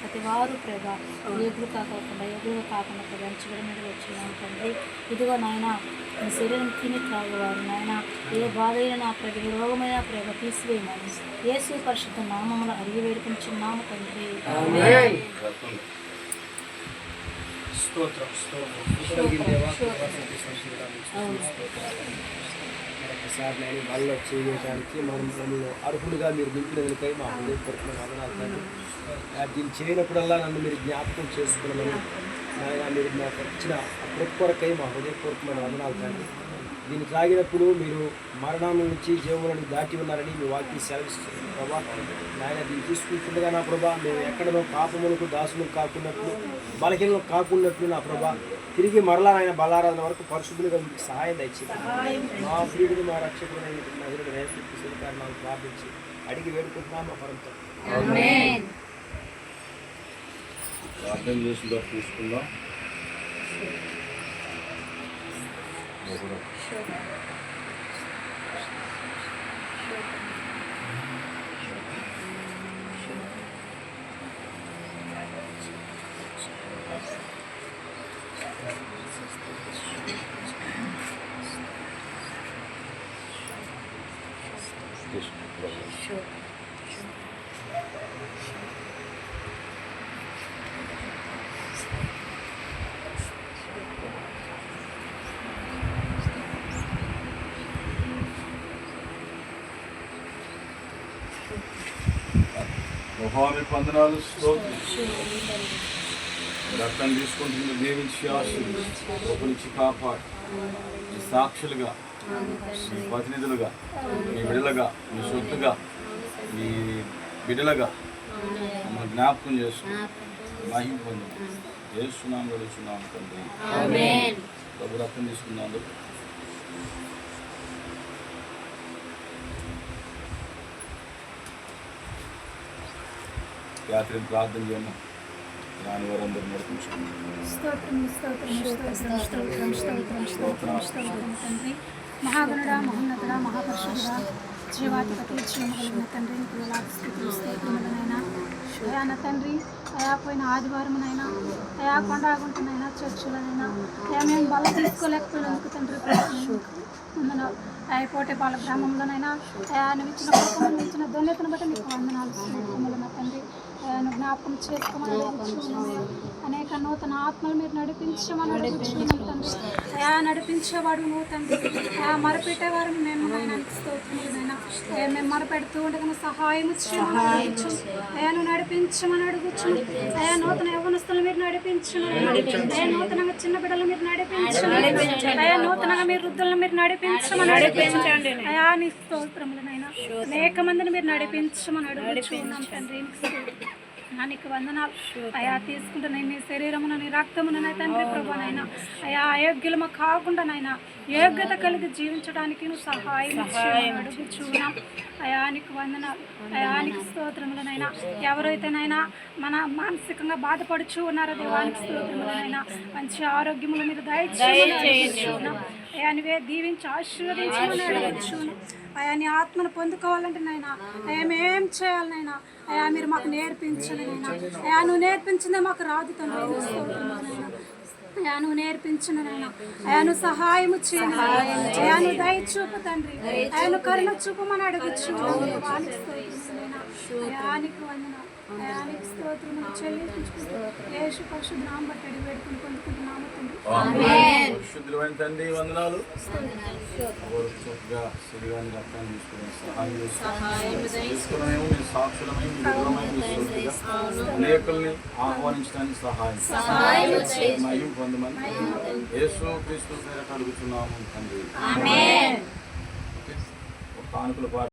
ప్రతి వారు ప్రభా ఎగురు కాకుండా ప్రభా చివరి మీద వచ్చినాం తండ్రి. ఇదిగో నాయన మీ శరీరం తిని త్రాగేవారు నాయన ఏ బాధ అయినా నా ప్రభ ఏ రోగమైన ప్రభ తీసివేయమని యేసు పరిశుద్ధ నామములో అడిగి వేడుకుంటున్నాము తండ్రి. ఒకసారి నేను వాళ్ళు చేయడానికి మనం అర్హులుగా మీరు నింపినందుకై మా హృదయపూర్వకమైన వందనాలు తండ్రి. దీన్ని చేయనప్పుడల్లా నన్ను మీరు జ్ఞాపకం చేసుకున్నామని నాయన మీరు నాకు వచ్చిన కృపకై మా హృదయపూర్వకమైన వందనాలు తండ్రి. దీన్ని త్రాగినప్పుడు మీరు మరణం నుంచి జీవములను దాటి ఉన్నారని మీ వాక్యం సెలవిస్తుంది ప్రభా. నాయన దీన్ని తీసుకుంటుండగా నా ప్రభా మేము ఎక్కడనో పాపములకు దాసులు కాకున్నట్లు బలహీనలు కాకున్నట్లు నా ప్రభా తిరిగి మరలా ఆయన బలారాధన వరకు పరిశుద్ధులుగా మీకు సహాయం దయచేది మా ప్రియుడు మా రక్షకుడైన నజరుడు యేసు కారణాలు ప్రార్థించి అడిగి వేడుకుంటున్నాం మా పరంతో. ప్రార్థన చేసిందో తీసుకుందాం. మహామి వందనాలు స్తోత్రం. రక్తం తీసుకుంటుంది దీవించి ఆశీర్వదించి ఒకరించి కాపాడు మీ సాక్షులుగా మీ ప్రతినిధులుగా మీ బిడ్డలుగా మీ సొత్తుగా మీ బిడ్డలుగా మమ్మల్ని జ్ఞాపకం చేసుకుని మహిమ పొందుతాం. చేస్తున్నాం గడుచున్నాం తండ్రి. ప్రభు రక్తం తీసుకున్నందుకు రాత్రి ప్రార్థన చేయము. రాని వారందరూ నడిపించండి. మహాగణుడా మహోన్నతుడా మహాపరుషుడా జీవాధిపతి జీవము కలిగిన తండ్రి స్తోత్రములనైనా అయా నా తండ్రి అయా పోయిన ఆదివారమునైనా అయా కొండాగుంటునైనా చర్చిలనైనా అయా మేము బల్ల తీసుకోలేకపోయినందుకు తండ్రి వందనాలు. అయ్యా కోటేపాల గ్రామంలోనైనా అయా నువ్వు ఇచ్చిన కుటుంబం ఇచ్చిన ధన్యతను బట్టి నీకు వందనాలు స్తోత్రములు నా తండ్రి. ఆయన జ్ఞాపకం చేసుకోమని అనేక నూతన ఆత్మలు మీరు నడిపించమని అడుగుతున్నాం తండ్రి. అయా నడిపించేవాడు నువ్వు తండ్రి. అయా మరపెట్టేవారు మేము నాయనానికి స్తోత్రములైనా అయ్యా మేము మరపెడుతూ ఉండగా సహాయం చేయమని అడగచ్చు. అయా నువ్వు నడిపించమని అడుగుచ్చు. అయా నూతన యవ్వనస్తులు మీరు నడిపించమని అయా నూతనంగా చిన్న బిడ్డలు మీరు నడిపించమని అయా నూతనంగా మీరు వృద్ధులను మీరు నడిపించమని నడిపించండి. అయా నీ స్తోత్రములనైనా అనేక మందిని మీరు నడిపించమని అడుగుచున్నాం తండ్రి. నీకు వందనాలు అయా తీసుకుంటున్నా నీ శరీరమున నీ రక్తమున తండ్రి ప్రభునైనా అయా అయోగ్యులము కాకుండానైనా యోగ్యత కలిగి జీవించడానికి నువ్వు సహాయం అడుగుచున్నాం. అయానికి వందనాలు అయానికి స్తోత్రములనైనా ఎవరైతేనైనా మన మానసికంగా బాధపడుచు ఉన్నారో దేవానికి స్తోత్రములనైనా మంచి ఆరోగ్యములు మీరు దయచేయుచున్నాం. అయా నువ్వే దీవించి ఆశీర్వదించమని అడగచ్చును. అయా నీ ఆత్మను పొందుకోవాలంటే నైనా అయా మేం చేయాలనైనా అయా మీరు మాకు నేర్పించండి నైనా. అయా నువ్వు నేర్పించిందే మాకు రాదు తండ్రి. అయా నువ్వు నేర్పించండి నైనా. అయా నువ్వు సహాయము చేయండి. అయా నువ్వు దయ చూపు తండ్రి. అయా నువ్వు కరుణ చూపమని అడగచ్చు. అయానికి వందన అయానికి స్తోత్రములు చెల్లించుకుంటూ యేసు పరిశుద్ధ నామమున బట్టి అడిగి వేడుకొని పొందుకుంటున్నాము తండ్రి. ఆమేన్. పరిశుద్ధులైన తండ్రి వందనాలు. చక్కగా శరీరాన్ని రక్తాన్ని తీసుకుని సహాయం చేసుకున్నాము. మీ సాక్షులమై మీ వివరమై మీ సొత్తుగా అనేకుల్ని ఆహ్వానించడానికి సహాయం మహిమ పొందమని యేసు క్రీస్తు పేరట అడుగుతున్నాము తండ్రి. ఆమేన్. కానుకల